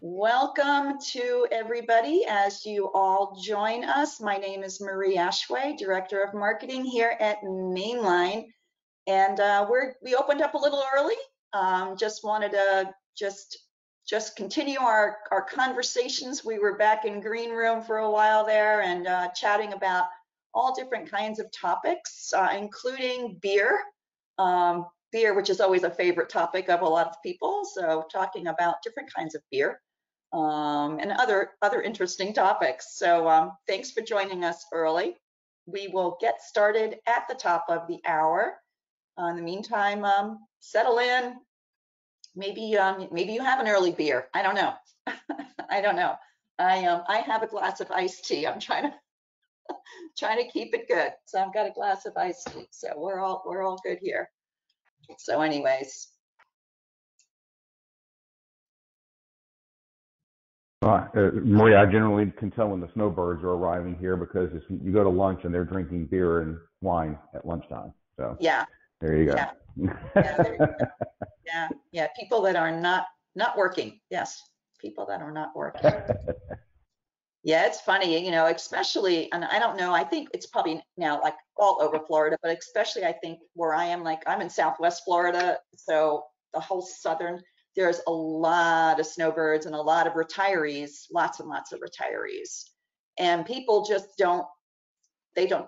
Welcome to everybody as you all join us. My name is Marie Ashway, Director of Marketing here at Mainline. And we opened up a little early. Just wanted to just continue our conversations. We were back in green room for a while there and chatting about all different kinds of topics, including beer. Beer, which is always a favorite topic of a lot of people. So talking about different kinds of beer. And other interesting topics. So thanks for joining us early. We will get started at the top of the hour. In the meantime, settle in. Maybe you have an early beer. I don't know. I don't know. I have a glass of iced tea. I'm trying to keep it good. So I've got a glass of iced tea. So we're all good here. So anyways. Maria, I generally can tell when the snowbirds are arriving here because you go to lunch and they're drinking beer and wine at lunchtime. So yeah, there you go. Yeah, there you go. Yeah. People that are not working. Yes, people that are not working. Yeah, it's funny, especially, and I don't know, I think it's probably now like all over Florida, but especially I think where I am, like I'm in Southwest Florida, so the whole southern. There's a lot of snowbirds and a lot of retirees, lots and lots of retirees. And people just they don't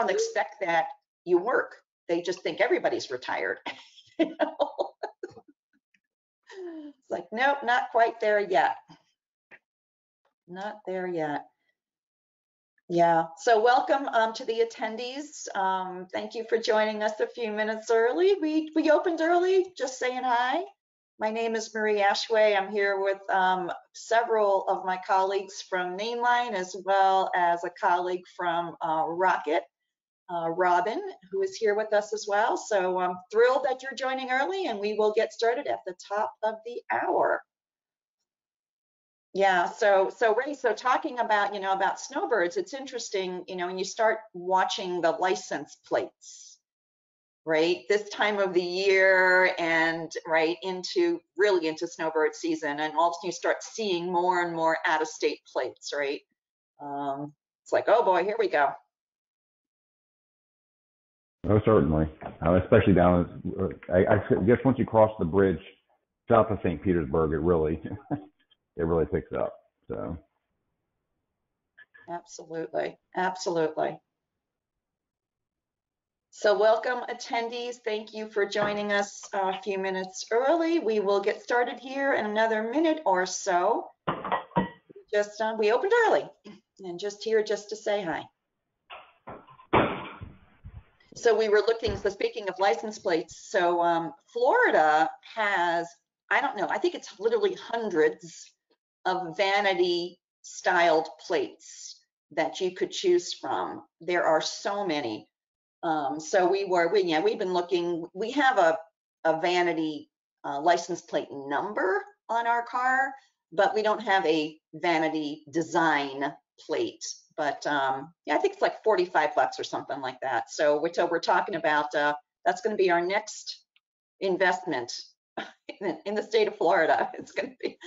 expect that you work. They just think everybody's retired. It's like, nope, not quite there yet. Not there yet. Yeah, so welcome to the attendees. Thank you for joining us a few minutes early. We opened early, just saying hi. My name is Marie Ashway. I'm here with several of my colleagues from Mainline, as well as a colleague from Rocket, Robin, who is here with us as well. So I'm thrilled that you're joining early, and we will get started at the top of the hour. Yeah, so Ray, so talking about, about snowbirds, it's interesting, when you start watching the license plates. Right, this time of the year and right really into snowbird season, and all of a sudden you start seeing more and more out-of-state plates, right? It's like, oh boy, here we go. Oh, certainly, especially down. I guess once you cross the bridge south of St. Petersburg, it really picks up. So. Absolutely, absolutely. So welcome attendees. Thank you for joining us a few minutes early. We will get started here in another minute or so. We opened early and just here just to say hi. So we were looking, so speaking of license plates, so Florida has, I don't know, I think it's literally hundreds of vanity styled plates that you could choose from. There are so many. So we've been looking. We have a vanity license plate number on our car, but we don't have a vanity design plate. But yeah, I think it's like $45 or something like that. So we're talking about that's going to be our next investment in the state of Florida. It's going to be.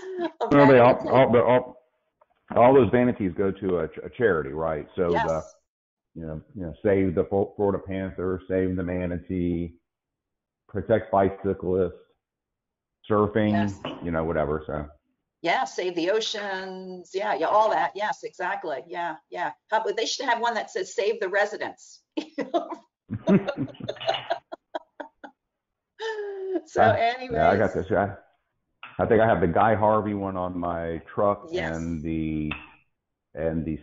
All those vanities go to a charity, right? So yes. Save the Florida Panther, save the manatee, protect bicyclists, surfing, yes. Whatever. So. Yeah, save the oceans. Yeah, all that. Yes, exactly. Yeah. How about they should have one that says save the residents. So anyways. Yeah, I got this. I think I have the Guy Harvey one on my truck, yes. and the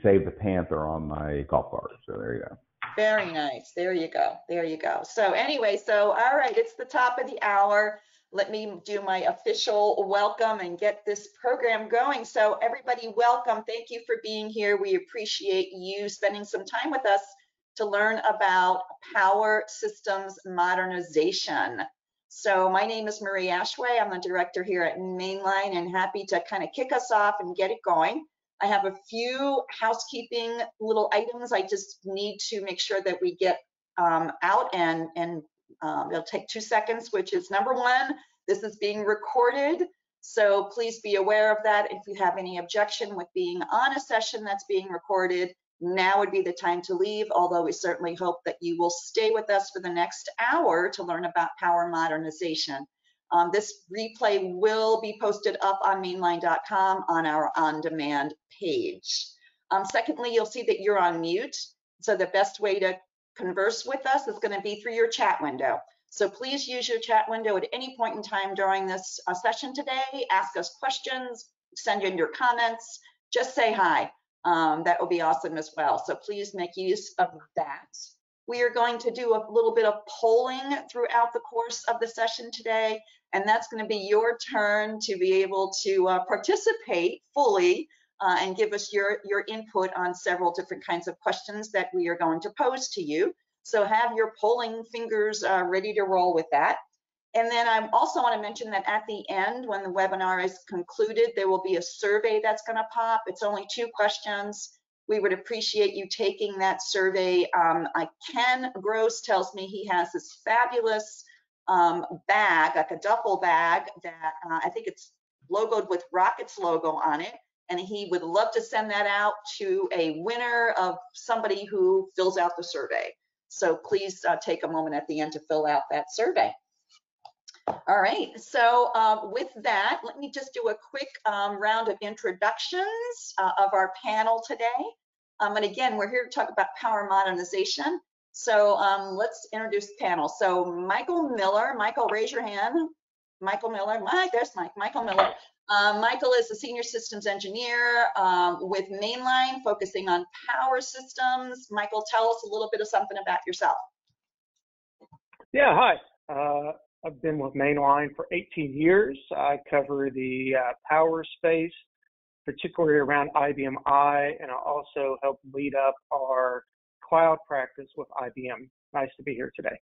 Save the Panther on my golf cart. So there you go. Very nice. There you go. So anyway, all right, it's the top of the hour. Let me do my official welcome and get this program going. So everybody, welcome. Thank you for being here. We appreciate you spending some time with us to learn about Power Systems modernization. So my name is Marie Ashway. I'm the director here at Mainline, and happy to kind of kick us off and get it going. I have a few housekeeping little items I just need to make sure that we get out, and it'll take 2 seconds, which is number one, this is being recorded. So please be aware of that. If you have any objection with being on a session that's being recorded, now would be the time to leave, although we certainly hope that you will stay with us for the next hour to learn about power modernization. This replay will be posted up on mainline.com on our on-demand page. Secondly, you'll see that you're on mute. So the best way to converse with us is going to be through your chat window. So please use your chat window at any point in time during this session today. Ask us questions, send in your comments, just say hi. That will be awesome as well. So please make use of that. We are going to do a little bit of polling throughout the course of the session today, and that's going to be your turn to be able to participate fully and give us your input on several different kinds of questions that we are going to pose to you. So have your polling fingers ready to roll with that. And then I also want to mention that at the end, when the webinar is concluded, there will be a survey that's going to pop. It's only 2 questions. We would appreciate you taking that survey. Ken Gross tells me he has this fabulous bag, like a duffel bag that I think it's logoed with Rocket's logo on it. And he would love to send that out to a winner of somebody who fills out the survey. So please take a moment at the end to fill out that survey. All right, so with that, let me just do a quick round of introductions of our panel today. And again, we're here to talk about power modernization. So let's introduce the panel. So Michael Miller, Michael, raise your hand. Michael Miller, there's Mike, Michael Miller. Michael is a senior systems engineer with Mainline, focusing on power systems. Michael, tell us a little bit of something about yourself. Yeah, hi. I've been with Mainline for 18 years. I cover the power space, particularly around IBM I, and I also help lead up our cloud practice with IBM. Nice to be here today.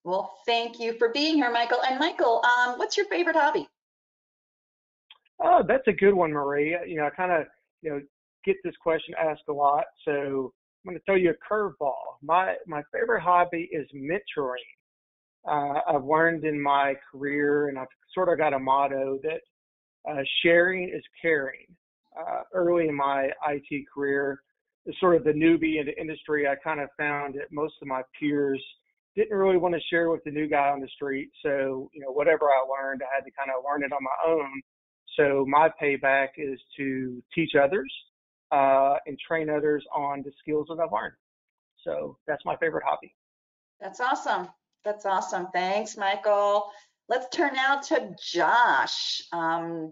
Well, thank you for being here, Michael. And Michael, what's your favorite hobby? Oh, that's a good one, Marie. You know, I kind of, get this question asked a lot, so I'm going to throw you a curveball. My favorite hobby is mentoring. I've learned in my career, and I've sort of got a motto that sharing is caring. Early in my IT career, as sort of the newbie in the industry, I kind of found that most of my peers didn't really want to share with the new guy on the street. So, whatever I learned, I had to kind of learn it on my own. So my payback is to teach others and train others on the skills that I've learned. So that's my favorite hobby. That's awesome. That's awesome. Thanks, Michael. Let's turn now to Josh.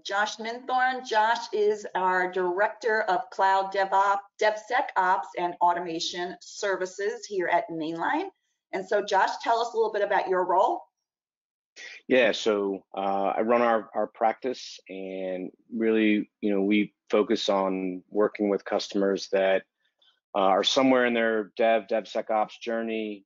Josh Minthorn. Josh is our Director of Cloud DevSecOps and Automation Services here at Mainline. And so, Josh, tell us a little bit about your role. Yeah, so I run our practice, and really, we focus on working with customers that are somewhere in their DevSecOps journey,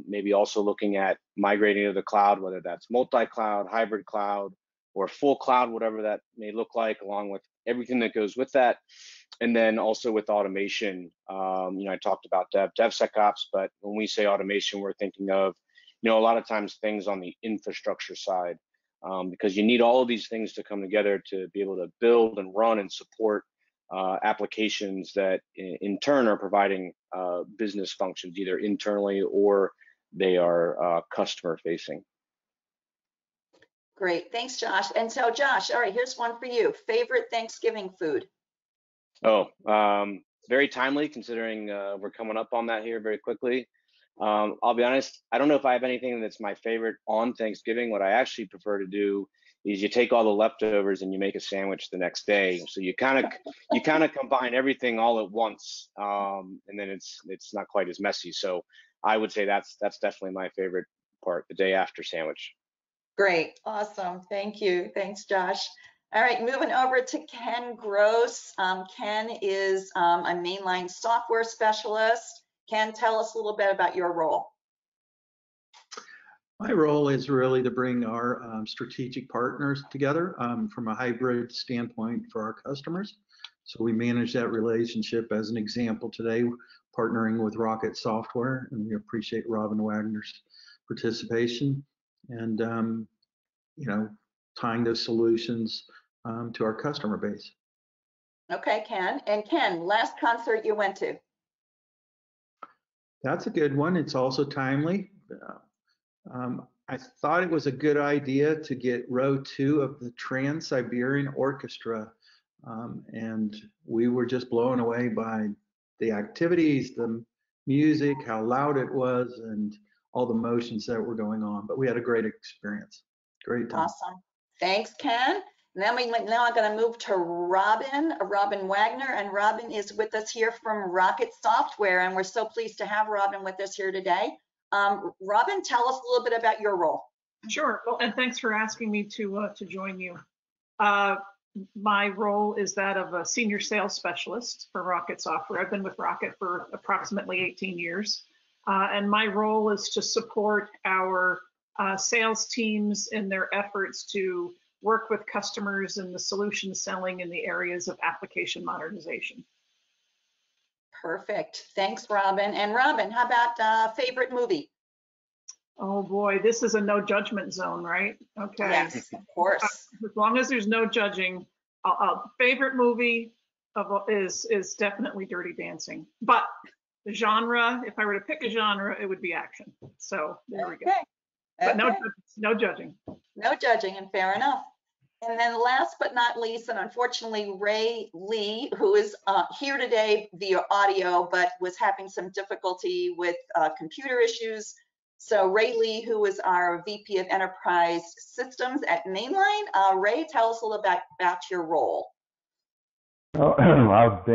maybe also looking at migrating to the cloud, whether that's multi-cloud, hybrid cloud, or full cloud, whatever that may look like, along with everything that goes with that. And then also with automation, I talked about DevSecOps, but when we say automation, we're thinking of, a lot of times things on the infrastructure side, because you need all of these things to come together to be able to build and run and support applications that in turn are providing business functions, either internally or they are customer facing. Great, thanks, Josh. And so, Josh, all right, here's one for you. Favorite Thanksgiving food? Oh, very timely, considering we're coming up on that here very quickly. I'll be honest, I don't know if I have anything that's my favorite on Thanksgiving. What I actually prefer to do is you take all the leftovers and you make a sandwich the next day. So you kind of combine everything all at once, and then it's not quite as messy. So I would say that's definitely my favorite part, the day after sandwich. Great, awesome, thank you. Thanks, Josh. All right, moving over to Ken Gross. Ken is a Mainline software specialist. Ken, tell us a little bit about your role. My role is really to bring our strategic partners together from a hybrid standpoint for our customers. So we manage that relationship. As an example today, partnering with Rocket Software, and we appreciate Robin Wagner's participation. And tying those solutions to our customer base. Okay, Ken. And Ken, last concert you went to? That's a good one. It's also timely. I thought it was a good idea to get row 2 of the Trans-Siberian Orchestra, and we were just blown away by the activities, the music, how loud it was, and all the motions that were going on. But we had a great experience. Great time. Awesome. Thanks, Ken. Now I'm going to move to Robin Wagner, and Robin is with us here from Rocket Software, and we're so pleased to have Robin with us here today. Robin, tell us a little bit about your role. Sure. Well, and thanks for asking me to join you. My role is that of a senior sales specialist for Rocket Software. I've been with Rocket for approximately 18 years, and my role is to support our sales teams in their efforts to work with customers in the solution selling in the areas of application modernization. Perfect. Thanks, Robin. And Robin, how about favorite movie? Oh boy, this is a no judgment zone, right? Okay. Yes, of course. As long as there's no judging, favorite movie is definitely Dirty Dancing. But the genre, if I were to pick a genre, it would be action. So there we go. But no judging. No judging, and fair enough. And then last but not least, and unfortunately, Ray Lee, who is here today via audio, but was having some difficulty with computer issues. So Ray Lee, who is our VP of Enterprise Systems at Mainline. Ray, tell us a little about your role. I've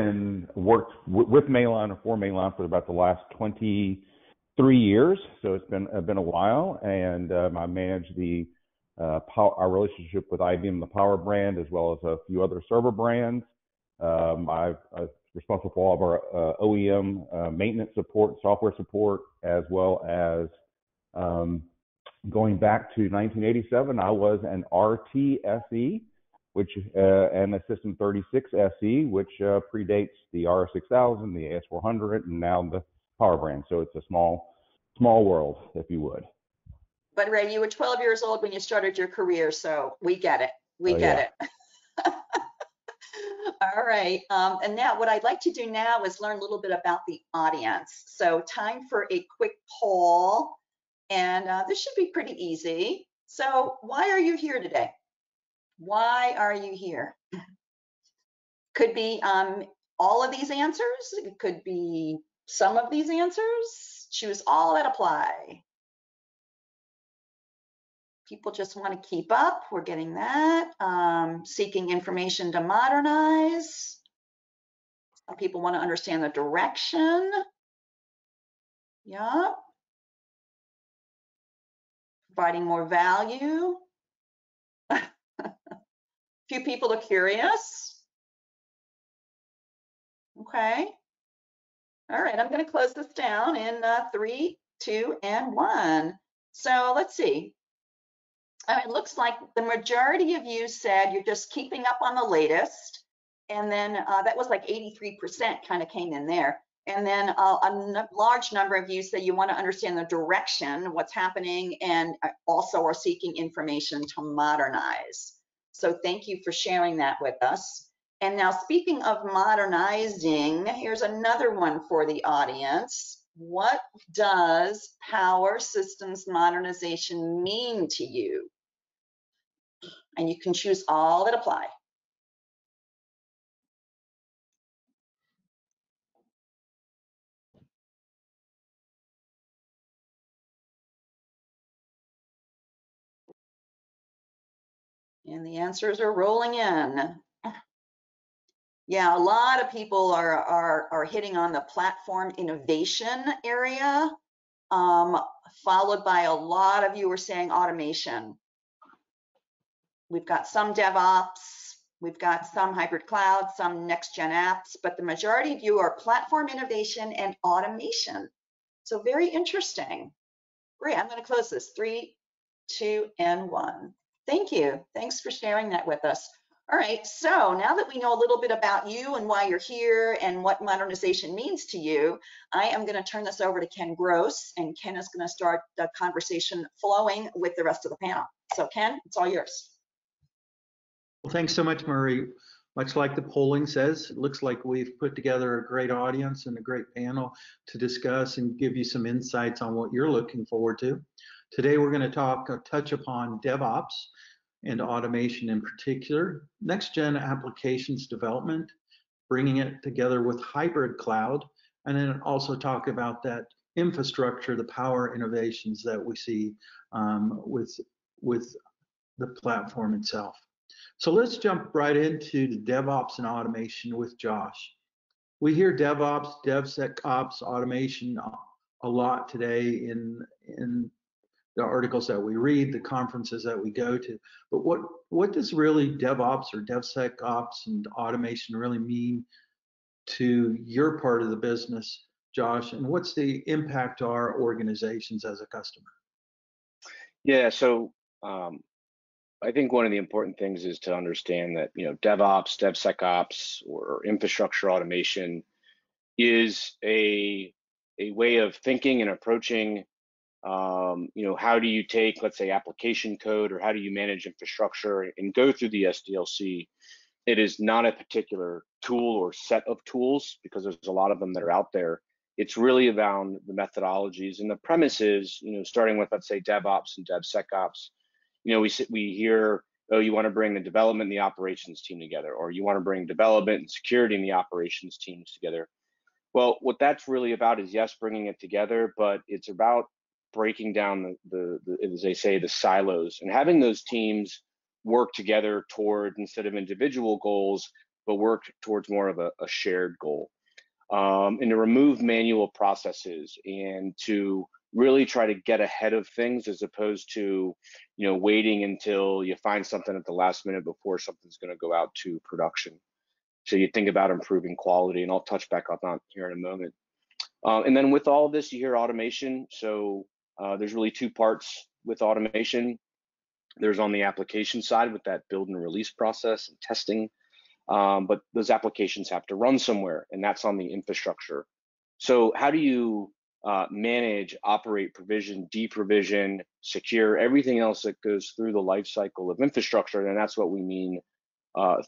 worked with Mainline or for Mainline for about the last 23 years, so it's been a while, and I manage our relationship with IBM, the Power brand, as well as a few other server brands. I'm responsible for all of our OEM maintenance support, software support, as well as going back to 1987, I was an RTSE, and a System 36 SE, which predates the RS6000, the AS400, and now the Power brand. So it's a small world, if you would. But Ray, you were 12 years old when you started your career, so we get it. We get it. All right. And now what I'd like to do now is learn a little bit about the audience. So time for a quick poll. And this should be pretty easy. So why are you here today? Why are you here? Could be all of these answers. It could be some of these answers. Choose all that apply. People just want to keep up. We're getting that. Seeking information to modernize. Some people want to understand the direction. Yeah. Providing more value. Few people are curious. Okay. All right, I'm going to close this down in 3, 2, and 1. So let's see. It looks like the majority of you said you're just keeping up on the latest. And then that was like 83% kind of came in there. And then a large number of you say you want to understand the direction, what's happening, and also are seeking information to modernize. So thank you for sharing that with us. And now speaking of modernizing, here's another one for the audience. What does Power Systems modernization mean to you? And you can choose all that apply. And the answers are rolling in. Yeah, a lot of people are hitting on the platform innovation area, followed by a lot of you are saying automation. We've got some DevOps, we've got some hybrid cloud, some next-gen apps, but the majority of you are platform innovation and automation. So very interesting. Great, I'm going to close this. 3, 2, and 1. Thank you. Thanks for sharing that with us. All right, so now that we know a little bit about you and why you're here and what modernization means to you, I am going to turn this over to Ken Gross, and Ken is going to start the conversation flowing with the rest of the panel. So Ken, it's all yours. Well, thanks so much, Marie. Much like the polling says, it looks like we've put together a great audience and a great panel to discuss and give you some insights on what you're looking forward to. Today, we're going to touch upon DevOps and automation in particular, next-gen applications development, bringing it together with hybrid cloud, and then also talk about that infrastructure, the power innovations that we see with the platform itself. So let's jump right into the DevOps and automation with Josh. We hear DevOps, DevSecOps, automation a lot today in the articles that we read, the conferences that we go to. But what does really DevOps or DevSecOps and automation really mean to your part of the business, Josh? And what's the impact to our organizations as a customer? Yeah, so I think one of the important things is to understand that, DevOps, DevSecOps, or infrastructure automation is a way of thinking and approaching, how do you take, let's say, application code, or how do you manage infrastructure and go through the SDLC? It is not a particular tool or set of tools, because there's a lot of them that are out there. It's really around the methodologies and the premises, starting with, let's say, DevOps and DevSecOps. We hear, oh, you want to bring the development and the operations team together, or you want to bring development and security and the operations teams together. Well, what that's really about is, yes, bringing it together, but it's about breaking down the as they say, the silos, and having those teams work together toward, instead of individual goals, but work towards more of a shared goal, and to remove manual processes and to really try to get ahead of things, as opposed to, waiting until you find something at the last minute before something's going to go out to production. So you think about improving quality, and I'll touch back on that here in a moment. And then with all of this, you hear automation. So there's really two parts with automation. There's on the application side with that build and release process and testing, but those applications have to run somewhere, and that's on the infrastructure. So how do you manage, operate, provision, deprovision, secure, everything else that goes through the life cycle of infrastructure? And that's what we mean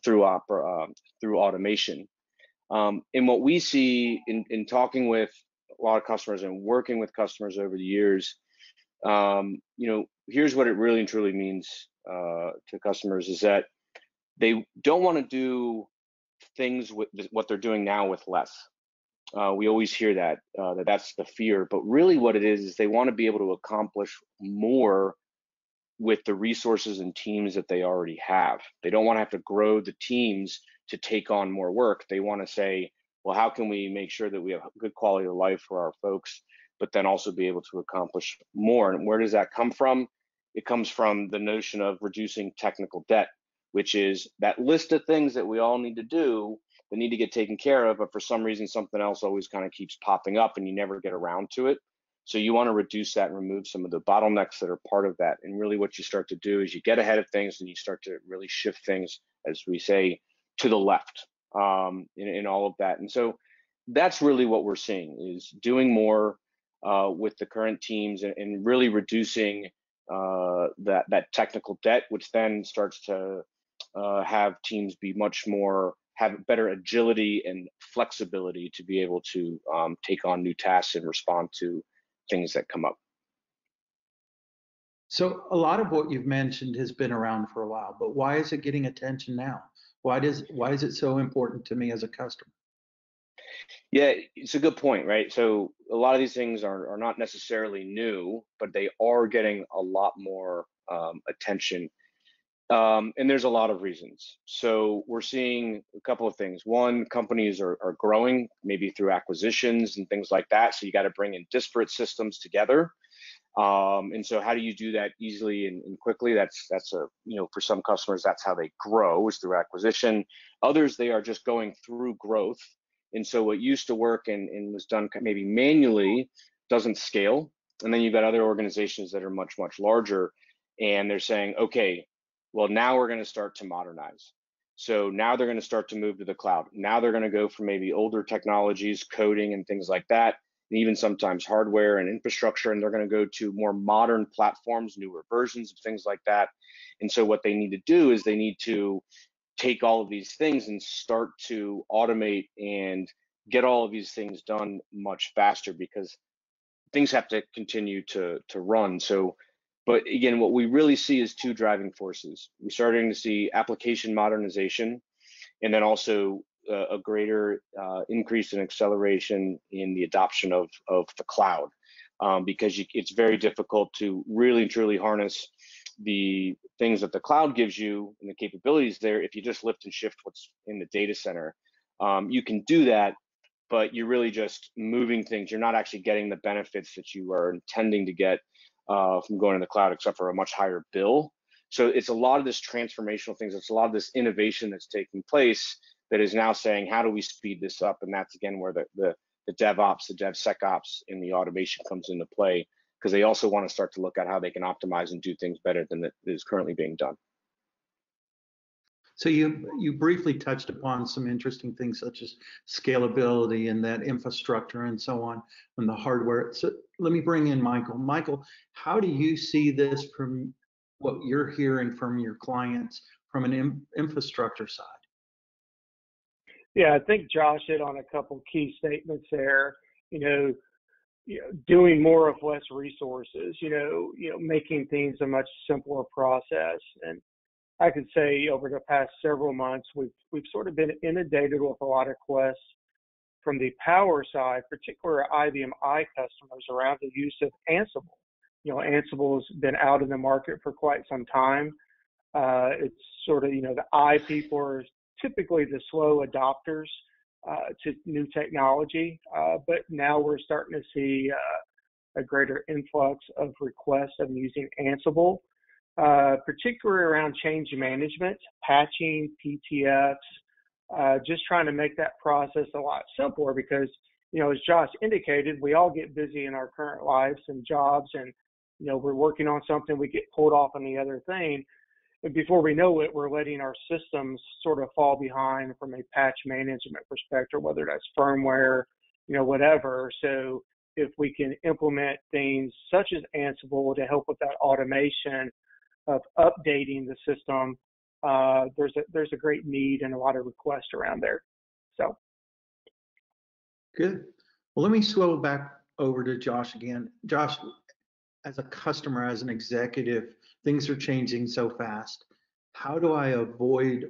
through automation. And what we see in talking with a lot of customers and working with customers over the years, here's what it really and truly means to customers, is that they don't want to do things with what they're doing now with less. We always hear that that's the fear, but really what it is they want to be able to accomplish more with the resources and teams that they already have. They don't want to have to grow the teams to take on more work. They want to say, well, how can we make sure that we have good quality of life for our folks, but then also be able to accomplish more? And where does that come from? It comes from the notion of reducing technical debt, which is that list of things that we all need to do that need to get taken care of, but for some reason, something else always kind of keeps popping up and you never get around to it. So you want to reduce that and remove some of the bottlenecks that are part of that. And really what you start to do is you get ahead of things and you start to really shift things, as we say, to the left in all of that. And so that's really what we're seeing, is doing more with the current teams and really reducing that technical debt, which then starts to have teams be much more, have better agility and flexibility to be able to take on new tasks and respond to things that come up. So a lot of what you've mentioned has been around for a while, but why is it getting attention now? Why is it so important to me as a customer? Yeah, it's a good point, right? So a lot of these things are not necessarily new, but they are getting a lot more attention. And there's a lot of reasons. So we're seeing a couple of things. One, companies are growing, maybe through acquisitions and things like that. So you got to bring in disparate systems together. And so how do you do that easily and quickly? That's a, for some customers, that's how they grow, is through acquisition. Others, they are just going through growth. And so what used to work and was done maybe manually doesn't scale. And then you've got other organizations that are much, much larger, and they're saying, okay, well, now we're going to start to modernize. So now they're going to start to move to the cloud. Now they're going to go from maybe older technologies, coding and things like that, and even sometimes hardware and infrastructure, and they're going to go to more modern platforms, newer versions of things like that. And so what they need to do is they need to take all of these things and start to automate and get all of these things done much faster, because things have to continue to run. So, but again, what we really see is two driving forces. We're starting to see application modernization, and then also a greater increase in acceleration in the adoption of the cloud, because it's very difficult to really and truly harness the things that the cloud gives you and the capabilities there if you just lift and shift what's in the data center. You can do that, but you're really just moving things. You're not actually getting the benefits that you are intending to get from going to the cloud, except for a much higher bill. So it's a lot of this transformational things. It's a lot of this innovation that's taking place that is now saying, how do we speed this up? And that's again where the DevOps, the DevSecOps, and the automation comes into play, because they also want to start to look at how they can optimize and do things better than that is currently being done. So you briefly touched upon some interesting things such as scalability and that infrastructure and so on, and the hardware. So let me bring in Michael. Michael, how do you see this from what you're hearing from your clients from an infrastructure side? Yeah, I think Josh hit on a couple key statements there. Doing more with less resources. Making things a much simpler process. And I could say over the past several months, we've sort of been inundated with a lot of requests from the power side, particularly IBM I customers, around the use of Ansible. Ansible's been out in the market for quite some time. It's sort of, the I people are typically the slow adopters to new technology, but now we're starting to see a greater influx of requests of using Ansible, particularly around change management, patching, PTFs, just trying to make that process a lot simpler, because, as Josh indicated, we all get busy in our current lives and jobs, and, we're working on something, we get pulled off on the other thing. And before we know it, we're letting our systems sort of fall behind from a patch management perspective, whether that's firmware, whatever. So if we can implement things such as Ansible to help with that automation of updating the system, there's a great need and a lot of requests around there. So. Good. Well, let me swivel back over to Josh again. Josh, as a customer, as an executive, things are changing so fast. How do I avoid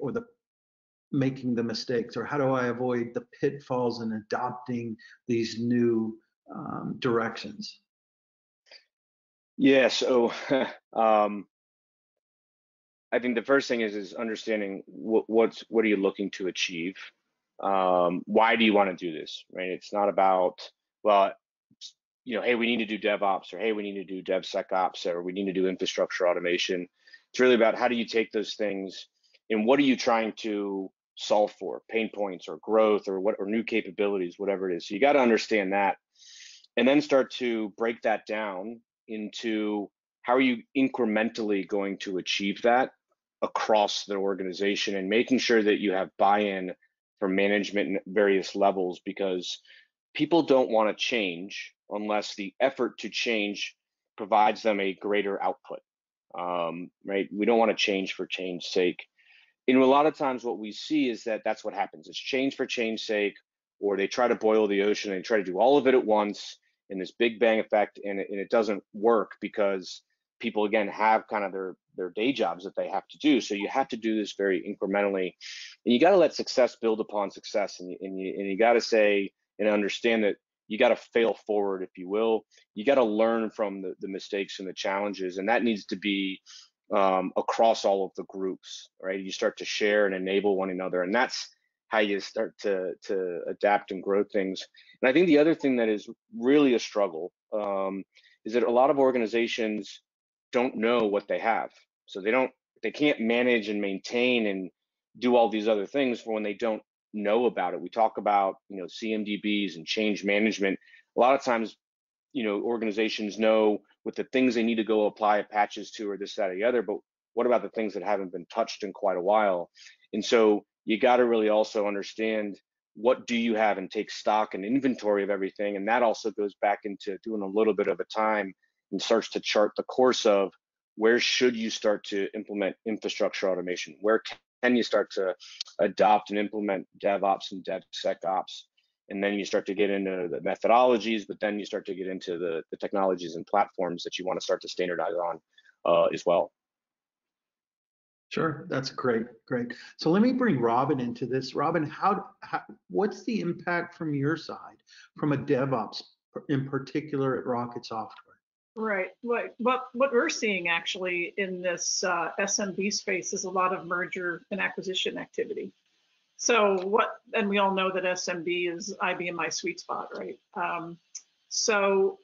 making the mistakes, or how do I avoid the pitfalls in adopting these new directions? Yeah, so I think the first thing is understanding what are you looking to achieve. Why do you want to do this, right? It's not about, well, hey, we need to do DevOps, or hey, we need to do DevSecOps, or we need to do infrastructure automation. It's really about how do you take those things and what are you trying to solve for, pain points or growth or new capabilities, whatever it is. So you got to understand that, and then start to break that down into how are you incrementally going to achieve that across the organization, and making sure that you have buy-in from management at various levels, because people don't want to change unless the effort to change provides them a greater output, right? We don't want to change for change's sake. And a lot of times what we see is that that's what happens. It's change for change's sake, or they try to boil the ocean and try to do all of it at once in this big bang effect, and it doesn't work, because people, again, have kind of their day jobs that they have to do. So you have to do this very incrementally, and you got to let success build upon success, and you got to say and understand that you got to fail forward, if you will. You got to learn from the mistakes and the challenges, and that needs to be across all of the groups, right? You start to share and enable one another, and that's how you start to adapt and grow things. And I think the other thing that is really a struggle is that a lot of organizations don't know what they have. So they can't manage and maintain and do all these other things when they don't know about it. We talk about, CMDBs and change management. A lot of times, organizations know with the things they need to go apply patches to, or this, that, or the other, but what about the things that haven't been touched in quite a while? And so you got to really also understand, what do you have, and take stock and inventory of everything. And that also goes back into doing a little bit of a time and starts to chart the course of where should you start to implement infrastructure automation? Where Then you start to adopt and implement DevOps and DevSecOps. And then you start to get into the methodologies, but then you start to get into the technologies and platforms that you want to start to standardize on as well. Sure, that's great. So let me bring Robin into this. Robin, what's the impact from your side, from a DevOps in particular at Rocket Software? Right. What we're seeing actually in this SMB space is a lot of merger and acquisition activity. So and we all know that SMB is IBM my sweet spot, right? So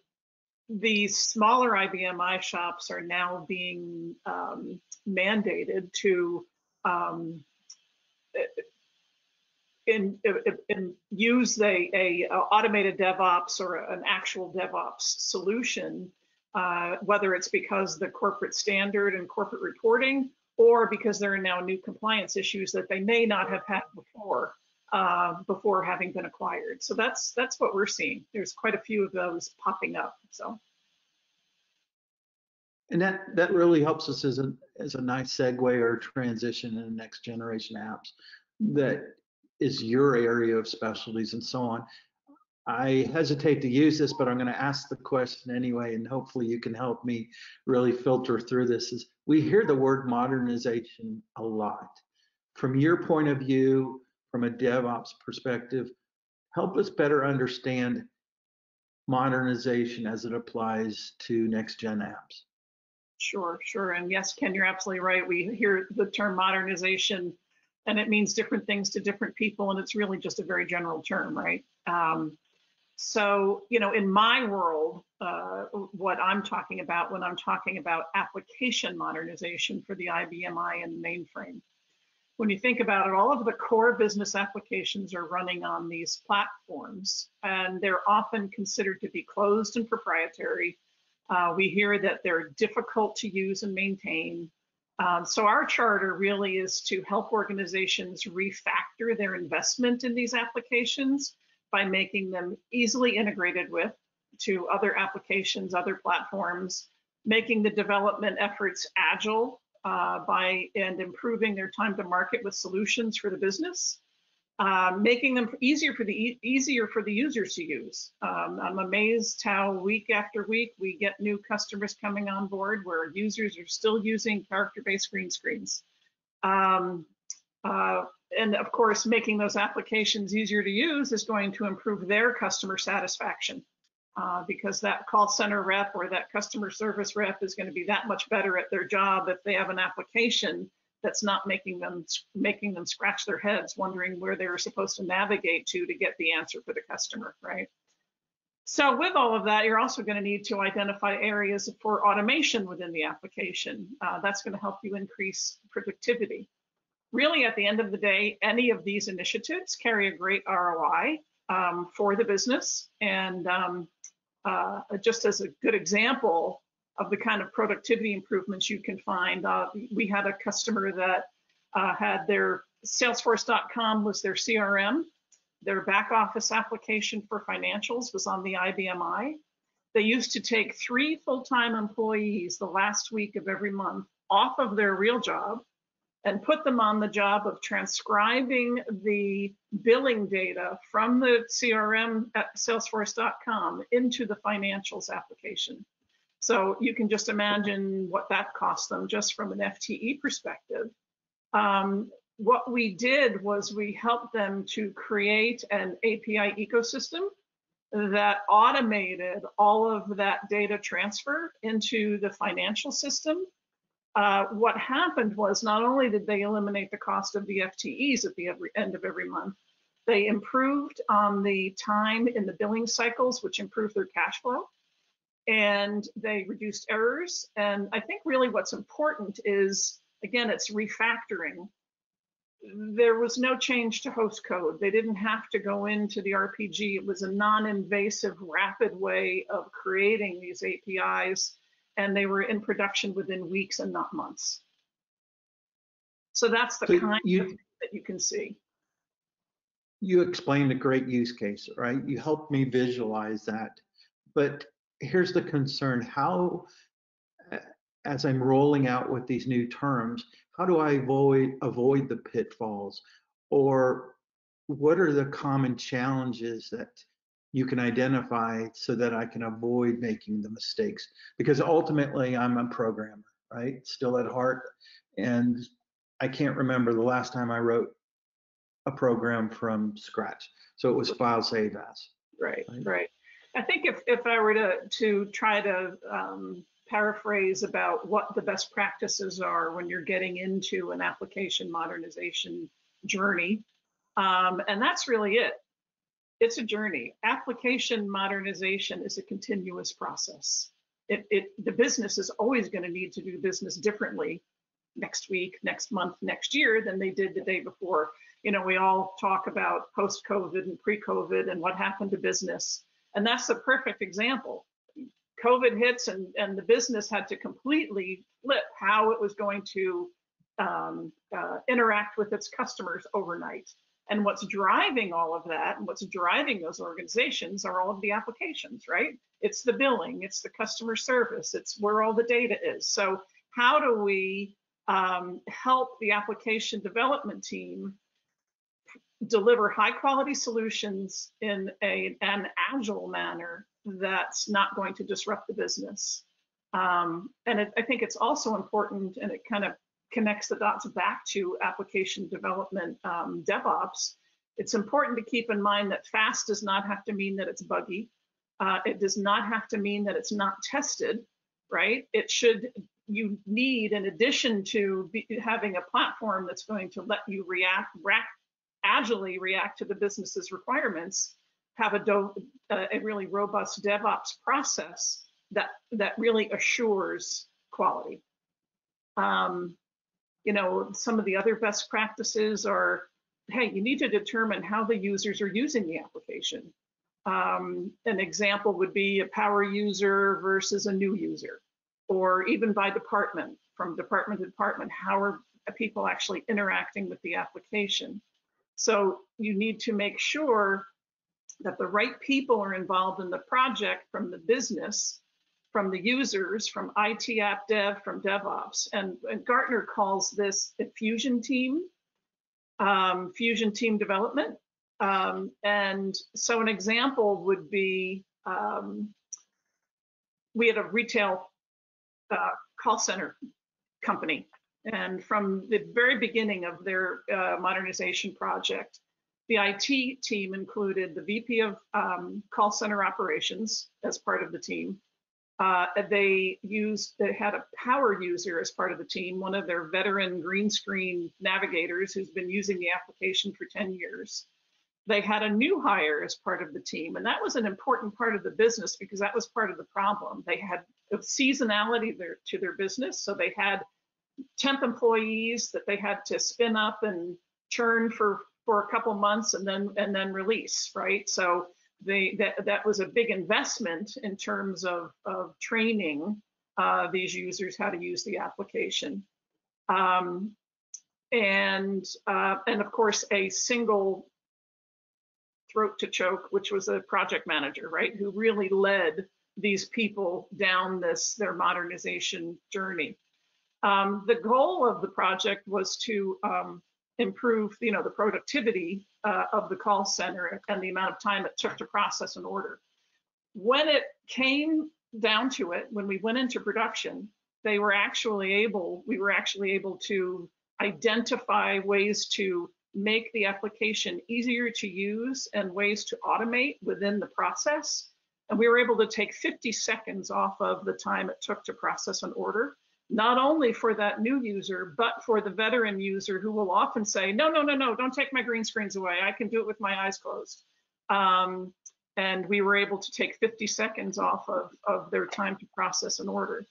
the smaller IBM shops are now being mandated to use a automated DevOps or an actual DevOps solution, whether it's because the corporate standard and corporate reporting, or because there are now new compliance issues that they may not have had before having been acquired. So that's what we're seeing. There's quite a few of those popping up. So. And that really helps us as a nice segue or transition in the next generation apps. That is your area of specialties and so on. I hesitate to use this, but I'm going to ask the question anyway, and hopefully you can help me really filter through this. Is we hear the word modernization a lot. From your point of view, from a DevOps perspective, help us better understand modernization as it applies to next-gen apps. Sure. And yes, Ken, you're absolutely right. We hear the term modernization, and it means different things to different people, and it's really just a very general term, right? So, in my world, what I'm talking about when I'm talking about application modernization for the IBM I and mainframe, when you think about it, all of the core business applications are running on these platforms, and they're often considered to be closed and proprietary. We hear that they're difficult to use and maintain. So our charter really is to help organizations refactor their investment in these applications by making them easily integrated to other applications, other platforms, making the development efforts agile and improving their time to market with solutions for the business, making them easier for the users to use. I'm amazed how week after week we get new customers coming on board where users are still using character-based green screens. And of course, making those applications easier to use is going to improve their customer satisfaction because that call center rep or that customer service rep is going to be that much better at their job if they have an application that's not making them scratch their heads wondering where they're supposed to navigate to get the answer for the customer, right? So with all of that, you're also going to need to identify areas for automation within the application. That's going to help you increase productivity. Really, at the end of the day, any of these initiatives carry a great ROI for the business. And just as a good example of the kind of productivity improvements you can find, we had a customer that had their Salesforce.com was their CRM. Their back office application for financials was on the IBM I. They used to take 3 full-time employees the last week of every month off of their real job and put them on the job of transcribing the billing data from the CRM at Salesforce.com into the financials application. So you can just imagine what that cost them just from an FTE perspective. What we did was we helped them to create an API ecosystem that automated all of that data transfer into the financial system. What happened was not only did they eliminate the cost of the FTEs at the end of every month, they improved on the time in the billing cycles, which improved their cash flow, and they reduced errors. And I think really what's important is, again, it's refactoring. There was no change to host code. They didn't have to go into the RPG. It was a non-invasive, rapid way of creating these APIs, and they were in production within weeks and not months. So that's the kind of thing that you can see. You explained a great use case, right? You helped me visualize that. But here's the concern. How, as I'm rolling out with these new terms, how do I avoid the pitfalls? Or what are the common challenges that you can identify so that I can avoid making the mistakes? Because ultimately I'm a programmer, right? Still at heart. And I can't remember the last time I wrote a program from scratch. So it was file save as. Right, right. I think if I were to try to paraphrase about what the best practices are when you're getting into an application modernization journey, and that's really it. It's a journey. Application modernization is a continuous process. The business is always going to need to do business differently next week, next month, next year than they did the day before. You know, we all talk about post-COVID and pre-COVID and what happened to business. And that's a perfect example. COVID hits and the business had to completely flip how it was going to interact with its customers overnight. And what's driving all of that and what's driving those organizations are all of the applications, right? It's the billing, it's the customer service, it's where all the data is. So how do we help the application development team deliver high quality solutions in an agile manner that's not going to disrupt the business? And I think it's also important, and it kind of connects the dots back to application development, DevOps. It's important to keep in mind that fast does not have to mean that it's buggy. It does not have to mean that it's not tested, right? You need, in addition to having a platform that's going to let you agilely react to the business's requirements, have a really robust DevOps process that really assures quality. You know, some of the other best practices are, hey, you need to determine how the users are using the application. An example would be a power user versus a new user, or even by department, from department to department, how are people actually interacting with the application? So you need to make sure that the right people are involved in the project, from the business, from the users, from IT app dev, from DevOps. And Gartner calls this a fusion team development. And so an example would be, we had a retail call center company. And from the very beginning of their modernization project, the IT team included the VP of call center operations as part of the team. They had a power user as part of the team, one of their veteran green screen navigators who's been using the application for 10 years. They had a new hire as part of the team, and that was an important part of the business because that was part of the problem. They had a seasonality to their business, so they had temp employees that they had to spin up and churn for a couple months and then release, right? So that was a big investment in terms of training these users how to use the application. And of course, a single throat to choke, which was a project manager, right, who really led these people down their modernization journey. The goal of the project was to improve, the productivity of the call center and the amount of time it took to process an order. When it came down to it, when we went into production, we were actually able to identify ways to make the application easier to use and ways to automate within the process. And we were able to take 50 seconds off of the time it took to process an order, not only for that new user, but for the veteran user who will often say, no, don't take my green screens away. I can do it with my eyes closed. And we were able to take 50 seconds off of their time to process an order.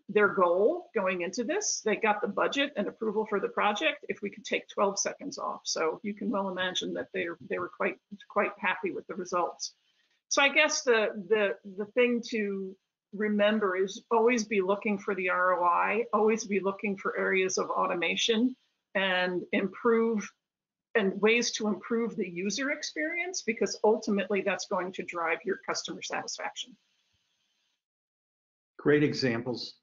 Their goal going into this, they got the budget and approval for the project if we could take 12 seconds off. So you can well imagine that they were quite happy with the results. So I guess the thing to remember is always be looking for the ROI, always be looking for areas of automation and ways to improve the user experience, because ultimately that's going to drive your customer satisfaction. Great examples.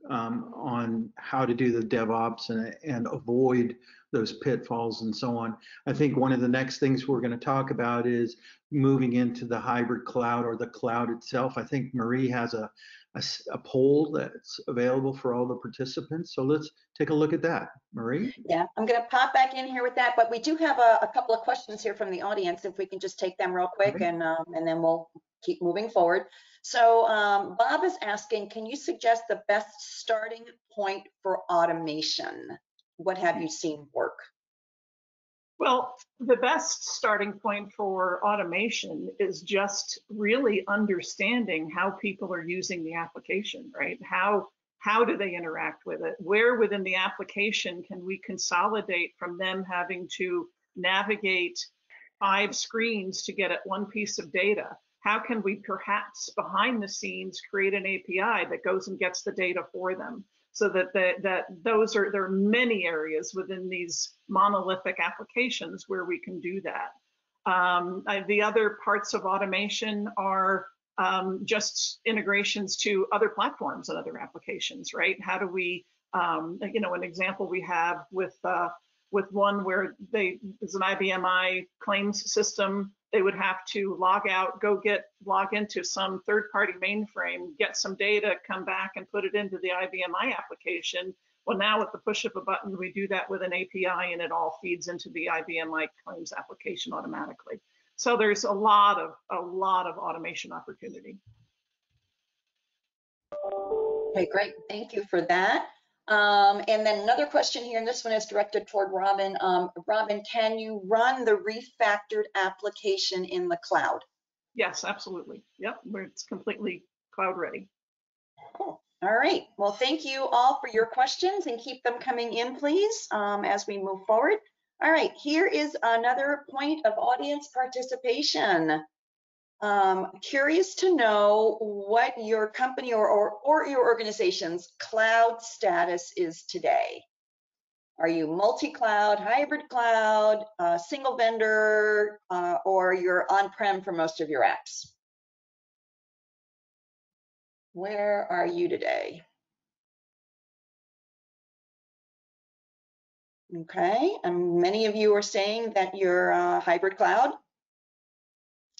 on how to do the DevOps and avoid those pitfalls and so on. I think one of the next things we're going to talk about is moving into the hybrid cloud or the cloud itself. I think Marie has a poll that's available for all the participants. So let's take a look at that. Marie? Yeah, I'm going to pop back in here with that, but we do have a couple of questions here from the audience, if we can just take them real quick, Okay. and then we'll keep moving forward. So Bob is asking, can you suggest the best starting point for automation? What have you seen work? Well, the best starting point for automation is just really understanding how people are using the application, right? How do they interact with it? Where within the application can we consolidate from them having to navigate 5 screens to get at one piece of data? How can we perhaps behind the scenes create an API that goes and gets the data for them? So that there are many areas within these monolithic applications where we can do that. The other parts of automation are just integrations to other platforms and other applications, right? How do we, an example we have with one where is an IBM claims system. They would have to log out, log into some third-party mainframe, get some data, come back and put it into the IBM application. Well, now with the push of a button, we do that with an API, and it all feeds into the IBM claims application automatically. So there's a lot of automation opportunity. Okay, great. Thank you for that. And then another question here, and this one is directed toward Robin. Robin, can you run the refactored application in the cloud? Yes, absolutely. Yep, it's completely cloud ready. Cool. All right. Well, thank you all for your questions, and keep them coming in, please, as we move forward. All right, here is another point of audience participation. Curious to know what your company or your organization's cloud status is today. Are you multi-cloud, hybrid cloud, single vendor, or you're on-prem for most of your apps? Where are you today? Okay, and many of you are saying that you're hybrid cloud.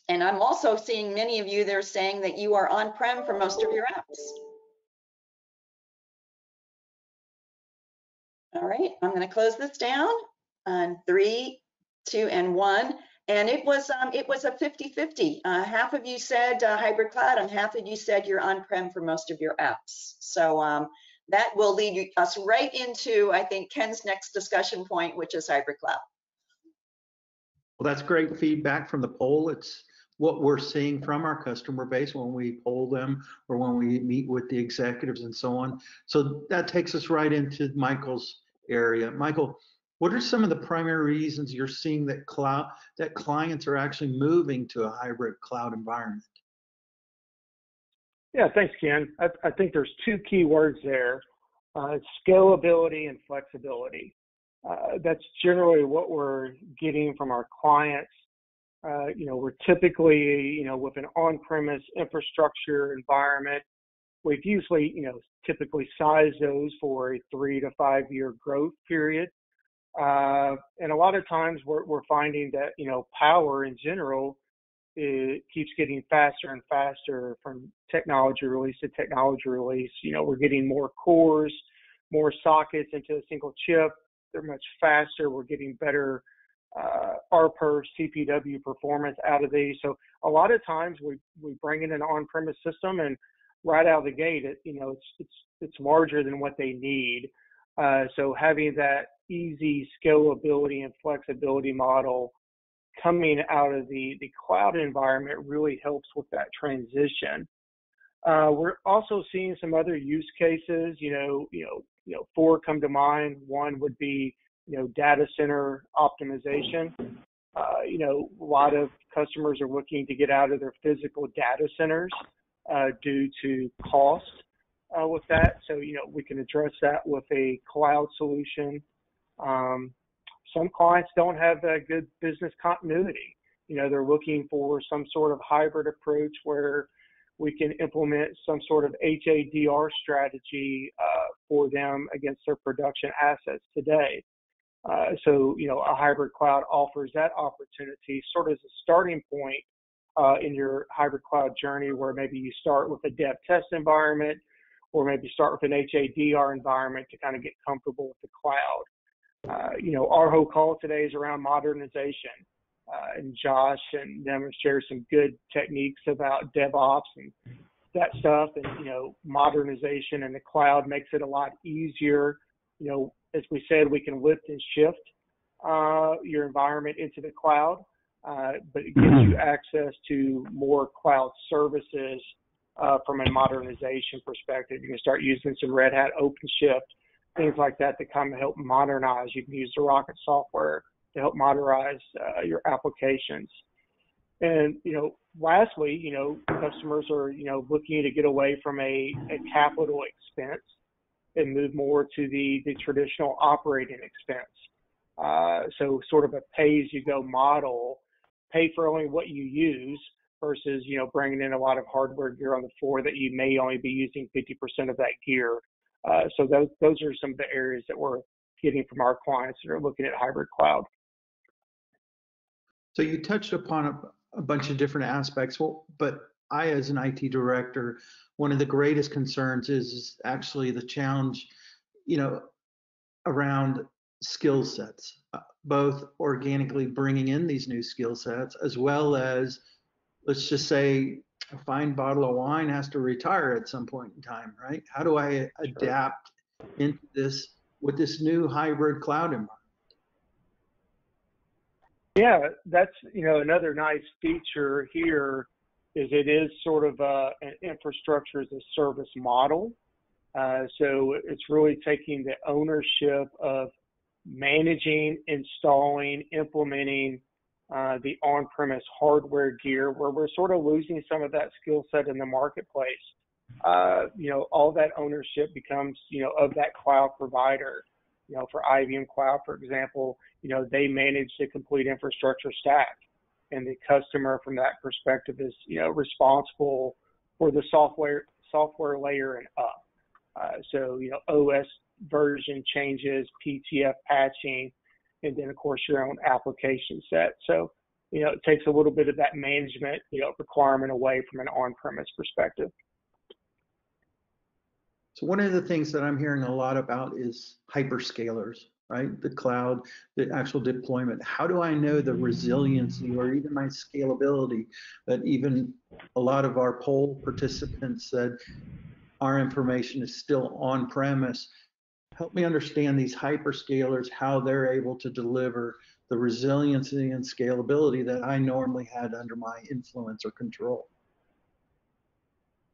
And I'm also seeing many of you that are saying that you are on-prem for most of your apps. All right, I'm going to close this down on 3, 2, and 1. And it was a 50-50. Half of you said hybrid cloud, and half of you said you're on-prem for most of your apps. So that will lead us right into, I think, Ken's next discussion point, which is hybrid cloud. Well, that's great feedback from the poll. It's what we're seeing from our customer base when we poll them or when we meet with the executives and so on. So that takes us right into Michael's area. Michael, what are some of the primary reasons you're seeing that clients are actually moving to a hybrid cloud environment? Yeah, thanks, Ken. I think there's 2 key words there, scalability and flexibility. That's generally what we're getting from our clients. We're typically, with an on-premise infrastructure environment, we've usually, typically sized those for a 3 to 5 year growth period. And a lot of times we're finding that, power in general, it keeps getting faster and faster from technology release to technology release. We're getting more cores, more sockets into a single chip. They're much faster. We're getting better ARPR, CPW performance out of these. So a lot of times we bring in an on-premise system, and right out of the gate, it's larger than what they need. So having that easy scalability and flexibility model coming out of the cloud environment really helps with that transition. We're also seeing some other use cases. 4 come to mind. One would be data center optimization. A lot of customers are looking to get out of their physical data centers due to cost with that. So, we can address that with a cloud solution. Some clients don't have that good business continuity. They're looking for some sort of hybrid approach where we can implement some sort of HADR strategy for them against their production assets today. So, a hybrid cloud offers that opportunity sort of as a starting point in your hybrid cloud journey, where maybe you start with a dev test environment, or maybe start with an HADR environment to kind of get comfortable with the cloud. Our whole call today is around modernization. And Josh and them have shared some good techniques about DevOps and that stuff. And, modernization in the cloud makes it a lot easier. As we said, we can lift and shift your environment into the cloud, but it gives you access to more cloud services from a modernization perspective. You can start using some Red Hat OpenShift, things like that kind of help modernize. You can use the Rocket software to help modernize your applications. And, lastly, customers are, looking to get away from a capital expense and move more to the traditional operating expense. So sort of a pay-as-you-go model, pay for only what you use versus, bringing in a lot of hardware gear on the floor that you may only be using 50% of that gear. So those are some of the areas that we're getting from our clients that are looking at hybrid cloud. So you touched upon a bunch of different aspects, but I, as an IT director, one of the greatest concerns is actually the challenge, around skill sets, both organically bringing in these new skill sets, as well as, let's just say, a fine bottle of wine has to retire at some point in time, right? How do I adapt into this with this new hybrid cloud environment? Yeah, that's, another nice feature here is it is sort of an infrastructure as a service model. So it's really taking the ownership of managing, installing, implementing the on-premise hardware gear, where we're sort of losing some of that skill set in the marketplace. All that ownership becomes, of that cloud provider. For IBM Cloud, for example, they manage the complete infrastructure stack, and the customer from that perspective is, responsible for the software layer and up. So, OS version changes, PTF patching, and then of course your own application set. So, it takes a little bit of that management, requirement away from an on-premise perspective. So one of the things that I'm hearing a lot about is hyperscalers, right? The cloud, the actual deployment. How do I know the resiliency or even my scalability that even a lot of our poll participants said our information is still on premise? Help me understand these hyperscalers, how they're able to deliver the resiliency and scalability that I normally had under my influence or control.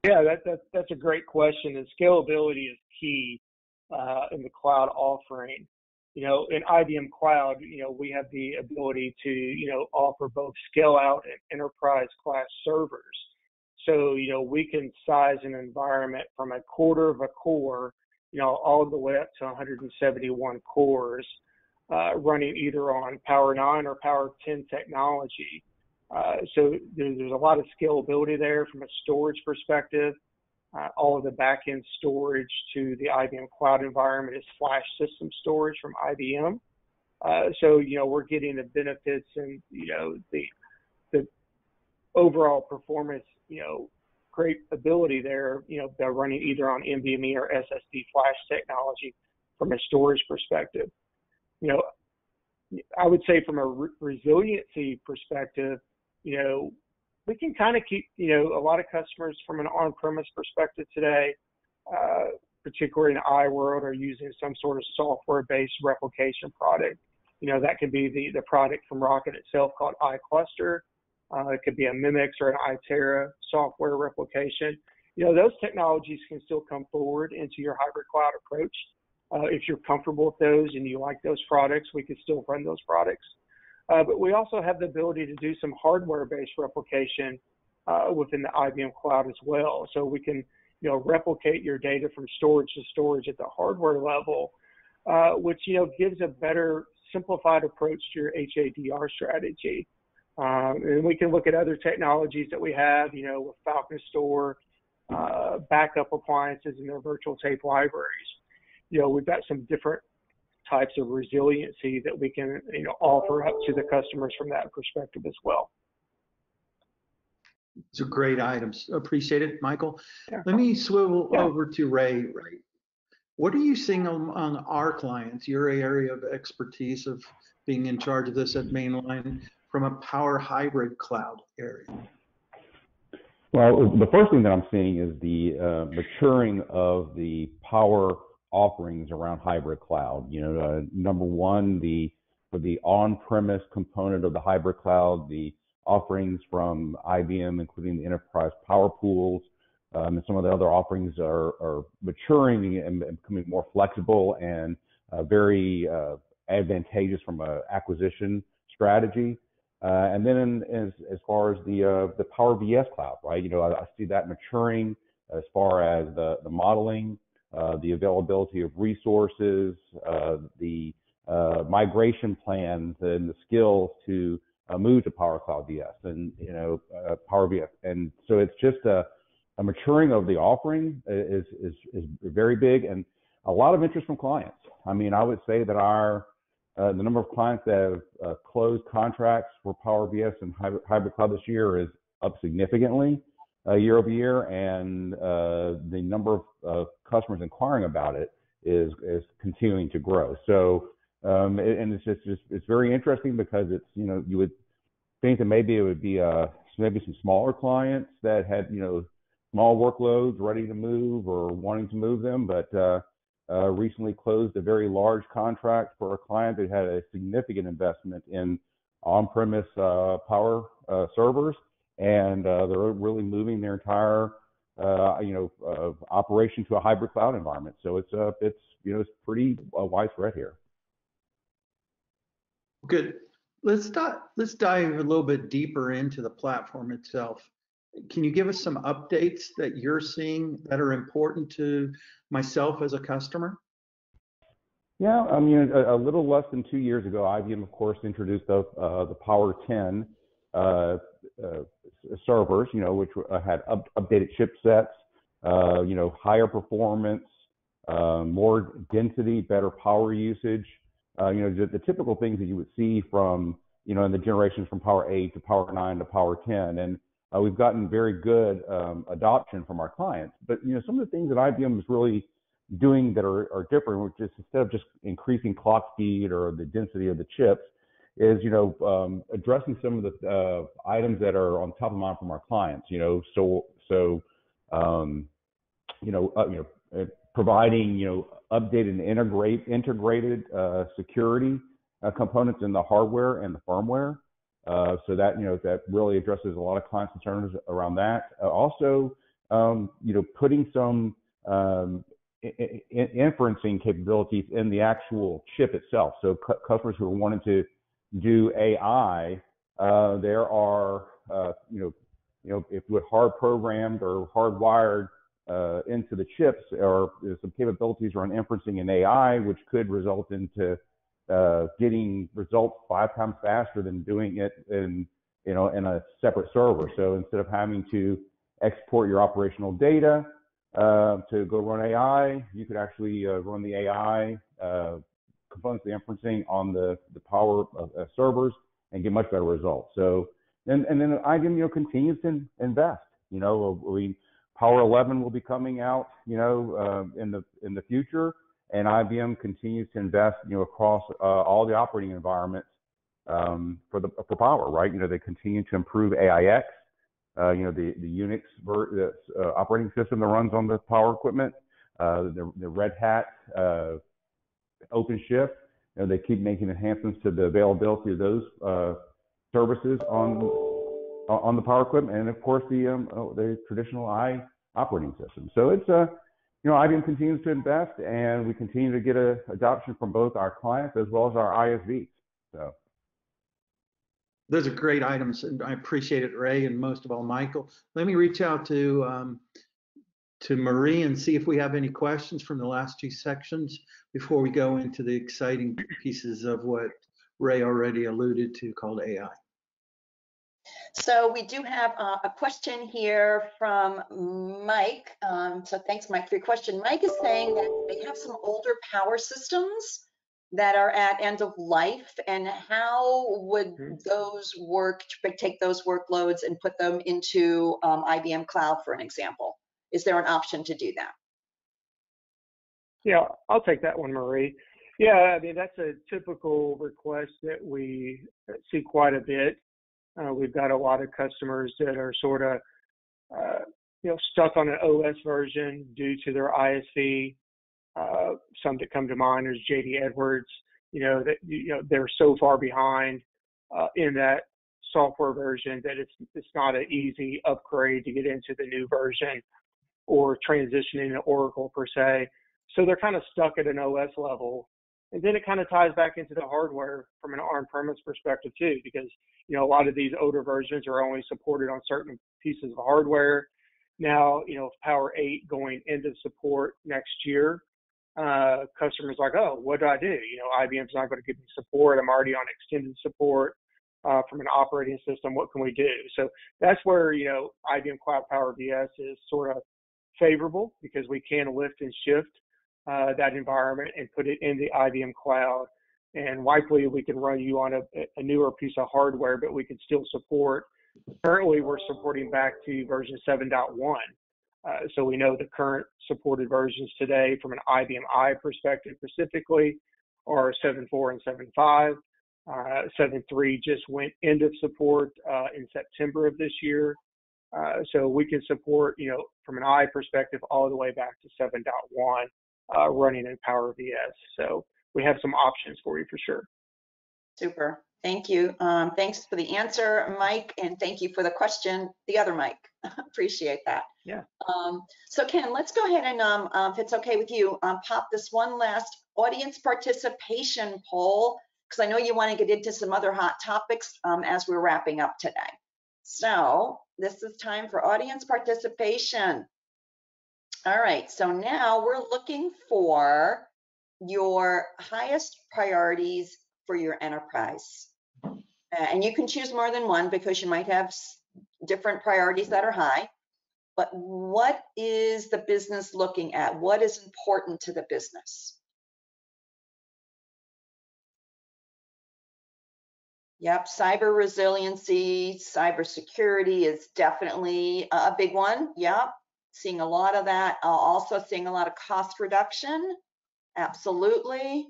Yeah, that's a great question. And scalability is key in the cloud offering. In IBM Cloud, we have the ability to, offer both scale out and enterprise class servers. So, we can size an environment from a quarter of a core, all the way up to 171 cores, running either on Power 9 or Power 10 technology. So there's a lot of scalability there from a storage perspective. All of the backend storage to the IBM Cloud environment is flash system storage from IBM. So, we're getting the benefits and, the overall performance, great ability there, they're running either on NVMe or SSD flash technology from a storage perspective. I would say from a resiliency perspective, we can kind of keep, a lot of customers from an on-premise perspective today, particularly in iWorld, are using some sort of software-based replication product. That could be the product from Rocket itself called iCluster. It could be a Mimix or an iTerra software replication. Those technologies can still come forward into your hybrid cloud approach. If you're comfortable with those and you like those products, we could still run those products. But we also have the ability to do some hardware-based replication within the IBM Cloud as well. So we can, replicate your data from storage to storage at the hardware level, which, gives a better simplified approach to your HADR strategy. And we can look at other technologies that we have, with Falcon Store, backup appliances and their virtual tape libraries. We've got some different types of resiliency that we can, offer up to the customers from that perspective as well. These are great items. Appreciate it, Michael. Yeah. Let me swivel Yeah. over to Ray. Ray, what are you seeing on our clients, your area of expertise of being in charge of this at Mainline, from a power hybrid cloud area? Well, the first thing that I'm seeing is the maturing of the power offerings around hybrid cloud. Number one, for the on-premise component of the hybrid cloud, the offerings from IBM, including the enterprise power pools, and some of the other offerings are maturing and becoming more flexible and very advantageous from an acquisition strategy. And then as far as the Power VS cloud, right? I see that maturing as far as the modeling, the availability of resources, the migration plans, and the skills to move to Power Cloud VS and Power VS. And so it's just a maturing of the offering is very big, and a lot of interest from clients. I mean, I would say that the number of clients that have closed contracts for Power VS and hybrid cloud this year is up significantly year over year, and the number of customers inquiring about it is continuing to grow. So and it's very interesting because it's you would think that maybe it would be maybe some smaller clients that had small workloads ready to move or wanting to move them, but recently closed a very large contract for a client that had a significant investment in on-premise power servers, and they're really moving their entire operation to a hybrid cloud environment. So it's pretty widespread here. Good. Let's dive a little bit deeper into the platform itself. Can you give us some updates that you're seeing that are important to myself as a customer? Yeah, I mean, a little less than 2 years ago, IBM, of course, introduced the Power 10 servers, which had updated chipsets, higher performance, more density, better power usage. The typical things that you would see from, in the generations from Power 8 to Power 9 to Power 10. And we've gotten very good adoption from our clients. But, some of the things that IBM is really doing that are different, which is instead of just increasing clock speed or the density of the chips, is, addressing some of the items that are on top of mind from our clients, providing, updated and integrated security components in the hardware and the firmware. So that, that really addresses a lot of clients' concerns around that. Also, putting some inferencing capabilities in the actual chip itself. So customers who are wanting to do AI, there are, if we're hard programmed or hardwired into the chips, or there's some capabilities around inferencing in AI, which could result into getting results 5 times faster than doing it in a separate server. So instead of having to export your operational data to go run AI, you could actually run the AI components, the inferencing on the power servers, and get much better results. So and then IBM continues to invest. Power 11 will be coming out in the future, and IBM continues to invest across all the operating environments for Power, right? They continue to improve AIX, the Unix operating system that runs on the Power equipment, the Red Hat OpenShift. They keep making enhancements to the availability of those services on the Power equipment, and of course the traditional operating system. So it's IBM continues to invest, and we continue to get adoption from both our clients as well as our ISVs. So those are great items, and I appreciate it, Ray, and most of all, Michael. Let me reach out to Marie and see if we have any questions from the last 2 sections before we go into the exciting pieces of what Ray already alluded to called AI. So we do have a question here from Mike. So thanks, Mike, for your question. Mike is saying that they have some older power systems that are at end of life, and how would those work to take those workloads and put them into IBM Cloud, for an example? Is there an option to do that? Yeah, I'll take that one, Marie. Yeah, I mean, that's a typical request that we see quite a bit. We've got a lot of customers that are sort of, stuck on an OS version due to their ISV. Some that come to mind is JD Edwards. They're so far behind in that software version that it's not an easy upgrade to get into the new version or transitioning to Oracle per se. So they're kind of stuck at an OS level. And then it kind of ties back into the hardware from an on-premise perspective too, because a lot of these older versions are only supported on certain pieces of hardware. Now, Power 8 going into support next year, customers like, oh, what do I do? IBM's not going to give me support. I'm already on extended support from an operating system. What can we do? So that's where IBM Cloud Power VS is sort of favorable, because we can lift and shift that environment and put it in the IBM Cloud. And likely we can run you on a newer piece of hardware, but we can still support. Currently, we're supporting back to version 7.1. So we know the current supported versions today from an IBM I perspective specifically are 7.4 and 7.5. 7.3 just went into support in September of this year. So we can support, from an I perspective, all the way back to 7.1 running in Power VS. So we have some options for you for sure. Super. Thank you. Thanks for the answer, Mike, and thank you for the question, the other Mike. Appreciate that. Yeah. So Ken, let's go ahead and, if it's okay with you, pop this one last audience participation poll, because I know you want to get into some other hot topics as we're wrapping up today. So this is time for audience participation. All right, so now we're looking for your highest priorities for your enterprise. And you can choose more than one because you might have different priorities that are high. But what is the business looking at? What is important to the business? Yep, cyber resiliency, cybersecurity is definitely a big one. Yep, seeing a lot of that. Also seeing a lot of cost reduction. Absolutely.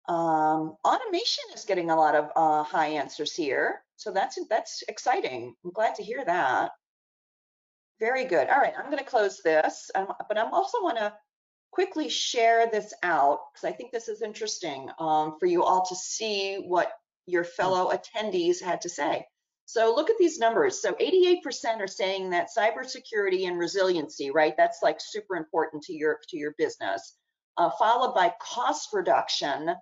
Automation is getting a lot of high answers here. So that's exciting. I'm glad to hear that. Very good. All right, I'm going to close this, but I also want to quickly share this out because I think this is interesting for you all to see what your fellow attendees had to say. So look at these numbers. So 88% are saying that cybersecurity and resiliency, right? That's like super important to your business. Followed by cost reduction,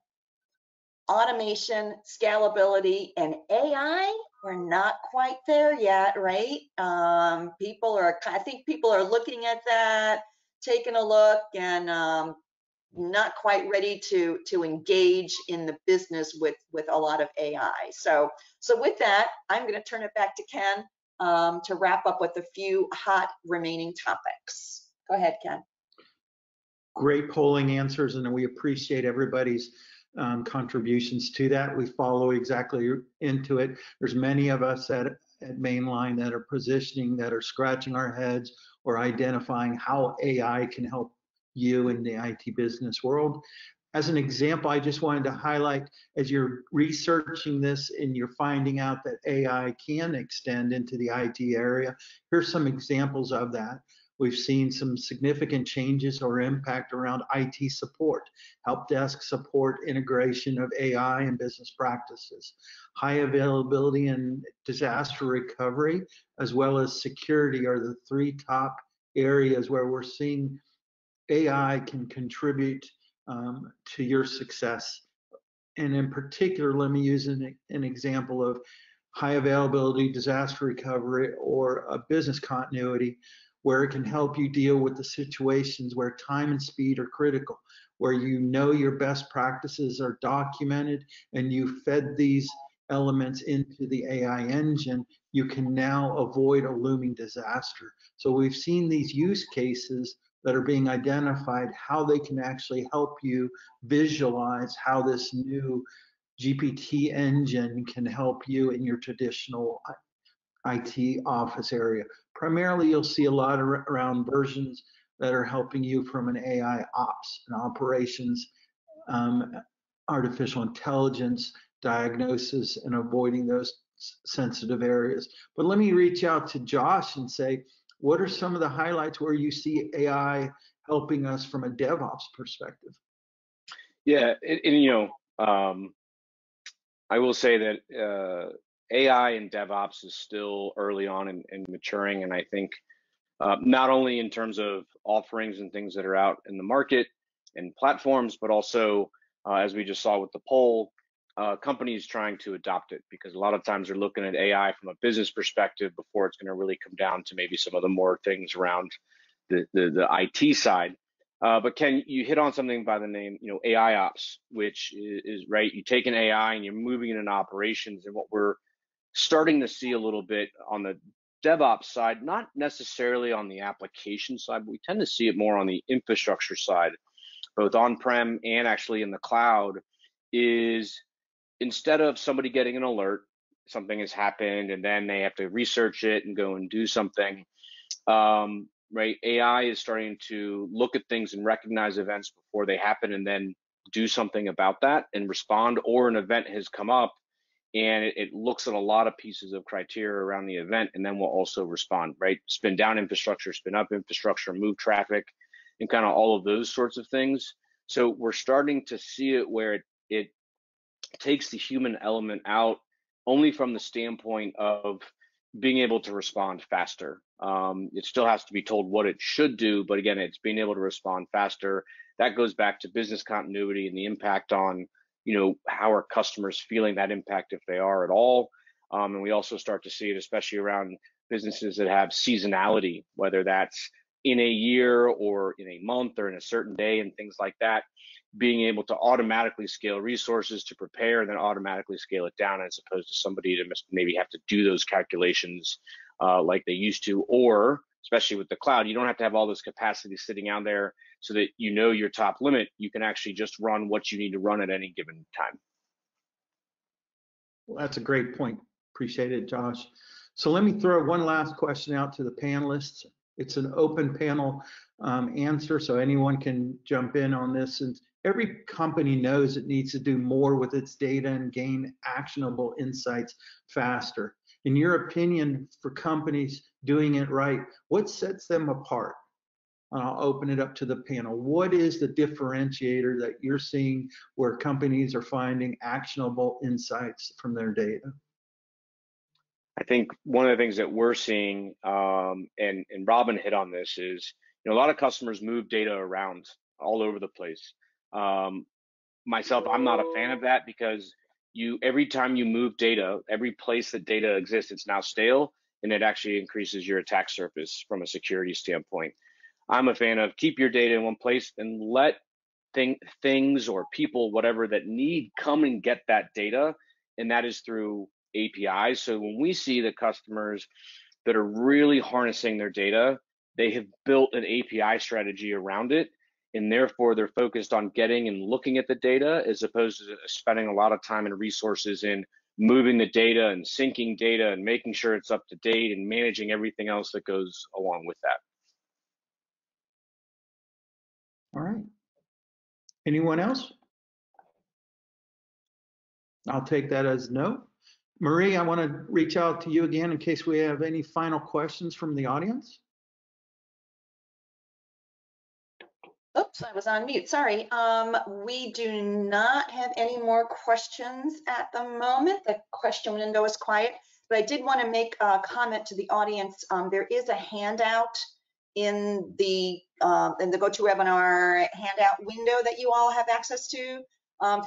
automation, scalability, and AI. We're not quite there yet, right? I think people are looking at that, taking a look, and not quite ready to engage in the business with a lot of AI. So with that, I'm going to turn it back to Ken to wrap up with a few hot remaining topics. Go ahead, Ken. Great polling answers, and we appreciate everybody's contributions to that. We follow exactly into it. There's many of us at Mainline that are positioning, that are scratching our heads or identifying how AI can help you in the IT business world. As an example, I just wanted to highlight, as you're researching this and you're finding out that AI can extend into the IT area, here's some examples of that. We've seen some significant changes or impact around IT support, help desk support, integration of AI and business practices, high availability and disaster recovery, as well as security are the three top areas where we're seeing AI can contribute to your success. And in particular, let me use an example of high availability, disaster recovery, or a business continuity, where it can help you deal with the situations where time and speed are critical, where you know your best practices are documented and you fed these elements into the AI engine, you can now avoid a looming disaster. So we've seen these use cases that are being identified, how they can actually help you visualize how this new GPT engine can help you in your traditional IT office area. Primarily, you'll see a lot around versions that are helping you from an AI ops and operations, artificial intelligence, diagnosis, and avoiding those sensitive areas. But let me reach out to Josh and say, what are some of the highlights where you see AI helping us from a DevOps perspective? Yeah, I will say that AI and DevOps is still early on and maturing, and I think not only in terms of offerings and things that are out in the market and platforms, but also as we just saw with the poll, companies trying to adopt it, because a lot of times they're looking at AI from a business perspective before it's going to really come down to maybe some of the more things around the IT side. But Ken, you hit on something by the name, AI ops, which is right. You take an AI and you're moving it into operations, and what we're starting to see a little bit on the DevOps side, not necessarily on the application side, but we tend to see it more on the infrastructure side, both on-prem and actually in the cloud, is instead of somebody getting an alert, something has happened, and then they have to research it and go and do something, right? AI is starting to look at things and recognize events before they happen and then do something about that and respond, or an event has come up and it looks at a lot of pieces of criteria around the event and then will also respond, right? Spin down infrastructure, spin up infrastructure, move traffic, and kind of all of those sorts of things. So we're starting to see it where it takes the human element out, only from the standpoint of being able to respond faster. It still has to be told what it should do, but again, it's being able to respond faster. That goes back to business continuity and the impact on, how are customers feeling that impact, if they are at all. And we also start to see it, especially around businesses that have seasonality, whether that's in a year or in a month or in a certain day and things like that, being able to automatically scale resources to prepare and then automatically scale it down, as opposed to somebody to maybe have to do those calculations like they used to, or especially with the cloud, you don't have to have all this capacity sitting out there so that your top limit. You can actually just run what you need to run at any given time. Well, that's a great point. Appreciate it, Josh. So let me throw one last question out to the panelists. It's an open panel answer, so anyone can jump in on this. And every company knows it needs to do more with its data and gain actionable insights faster. In your opinion, for companies doing it right, what sets them apart? I'll open it up to the panel. What is the differentiator that you're seeing where companies are finding actionable insights from their data? I think one of the things that we're seeing, and Robin hit on this, is a lot of customers move data around all over the place. Myself, I'm not a fan of that, because every time you move data, every place that data exists, it's now stale, and it actually increases your attack surface from a security standpoint. I'm a fan of keep your data in one place and let things or people, whatever that need, come and get that data, and that is through APIs. So when we see the customers that are really harnessing their data, they have built an API strategy around it, and therefore they're focused on getting and looking at the data, as opposed to spending a lot of time and resources in moving the data and syncing data and making sure it's up to date and managing everything else that goes along with that. All right. Anyone else? I'll take that as no. Marie, I want to reach out to you again in case we have any final questions from the audience. Oops, I was on mute, sorry. We do not have any more questions at the moment. The question window is quiet, but I did want to make a comment to the audience. There is a handout in the GoToWebinar handout window that you all have access to.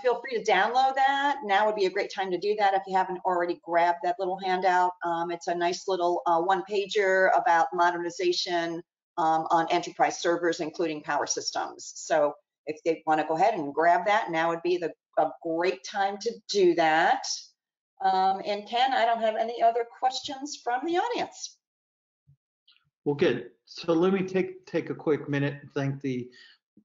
Feel free to download that. Now would be a great time to do that if you haven't already grabbed that little handout. It's a nice little one-pager about modernization on enterprise servers, including Power Systems. So if they want to go ahead and grab that, now would be a great time to do that. And Ken, I don't have any other questions from the audience. Well, good. So let me take a quick minute and thank the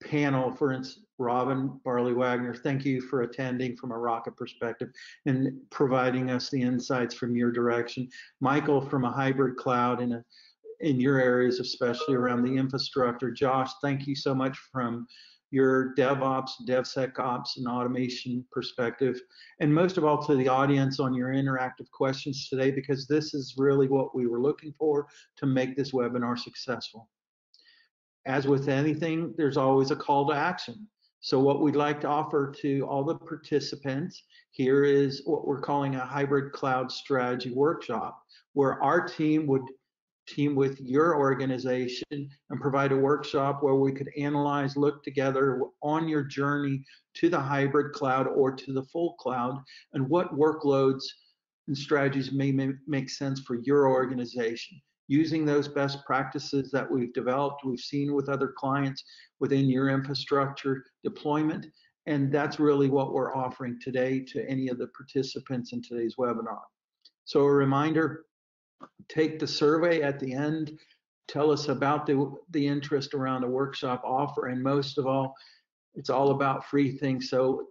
panel. For instance, Robin Barley Wagner, thank you for attending from a Rocket perspective and providing us the insights from your direction. Michael, from a hybrid cloud in your areas, especially around the infrastructure. Josh, thank you so much from your DevOps, DevSecOps, and automation perspective. And most of all, to the audience on your interactive questions today, because this is really what we were looking for to make this webinar successful. As with anything, there's always a call to action. So what we'd like to offer to all the participants here is what we're calling a hybrid cloud strategy workshop, where our team would team with your organization and provide a workshop where we could analyze, look together on your journey to the hybrid cloud or to the full cloud, and what workloads and strategies may make sense for your organization. Using those best practices that we've developed, we've seen with other clients within your infrastructure deployment, and that's really what we're offering today to any of the participants in today's webinar. So a reminder, take the survey at the end, tell us about the interest around the workshop offer, and most of all, it's all about free things. So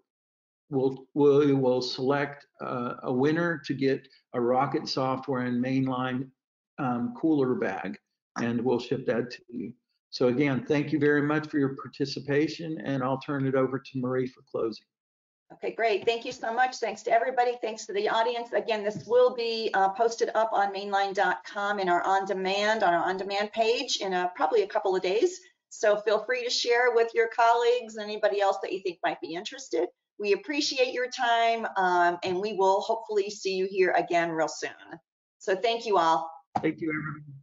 we'll select a winner to get a Rocket Software and Mainline cooler bag, and we'll ship that to you. So again, thank you very much for your participation, and I'll turn it over to Marie for closing. Okay, great. Thank you so much. Thanks to everybody. Thanks to the audience. Again, this will be posted up on mainline.com on our on-demand page in probably a couple of days. So feel free to share with your colleagues, anybody else that you think might be interested. We appreciate your time, and we will hopefully see you here again real soon. So thank you all. Thank you, everyone.